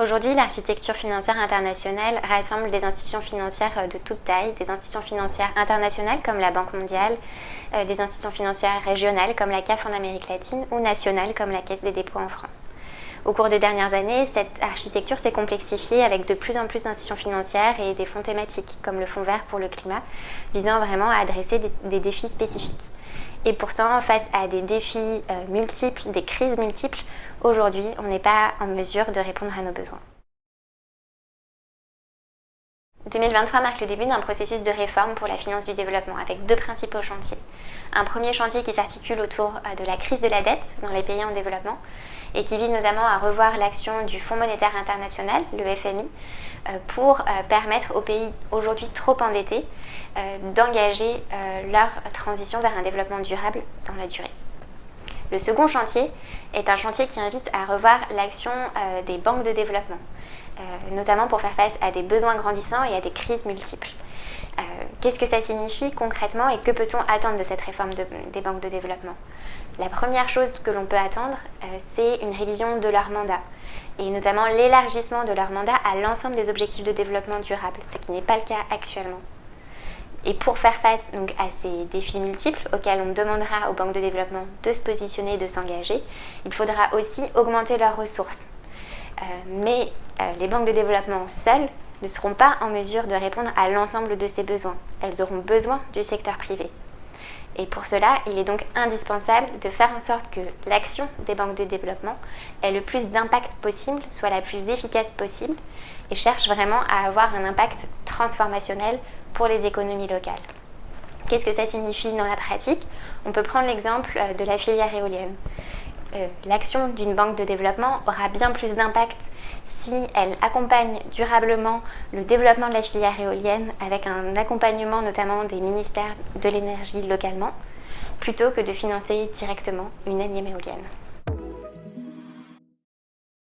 Aujourd'hui, l'architecture financière internationale rassemble des institutions financières de toute taille, des institutions financières internationales comme la Banque mondiale, des institutions financières régionales comme la CAF en Amérique latine ou nationales comme la Caisse des dépôts en France. Au cours des dernières années, cette architecture s'est complexifiée avec de plus en plus d'institutions financières et des fonds thématiques, comme le Fonds vert pour le climat, visant vraiment à adresser des défis spécifiques. Et pourtant, face à des défis multiples, des crises multiples, aujourd'hui, on n'est pas en mesure de répondre à nos besoins. 2023 marque le début d'un processus de réforme pour la finance du développement, avec deux principaux chantiers. Un premier chantier qui s'articule autour de la crise de la dette dans les pays en développement et qui vise notamment à revoir l'action du Fonds monétaire international, le FMI, pour permettre aux pays aujourd'hui trop endettés d'engager leur transition vers un développement durable dans la durée. Le second chantier est un chantier qui invite à revoir l'action des banques de développement, notamment pour faire face à des besoins grandissants et à des crises multiples. Qu'est-ce que ça signifie concrètement et que peut-on attendre de cette réforme des banques de développement ? La première chose que l'on peut attendre, c'est une révision de leur mandat, et notamment l'élargissement de leur mandat à l'ensemble des objectifs de développement durable, ce qui n'est pas le cas actuellement. Et pour faire face donc, à ces défis multiples auxquels on demandera aux banques de développement de se positionner et de s'engager, il faudra aussi augmenter leurs ressources. Mais les banques de développement seules ne seront pas en mesure de répondre à l'ensemble de ces besoins. Elles auront besoin du secteur privé. Et pour cela, il est donc indispensable de faire en sorte que l'action des banques de développement ait le plus d'impact possible, soit la plus efficace possible, et cherche vraiment à avoir un impact transformationnel pour les économies locales. Qu'est-ce que ça signifie dans la pratique ? On peut prendre l'exemple de la filière éolienne. L'action d'une banque de développement aura bien plus d'impact si elle accompagne durablement le développement de la filière éolienne avec un accompagnement notamment des ministères de l'énergie localement, plutôt que de financer directement une énième éolienne.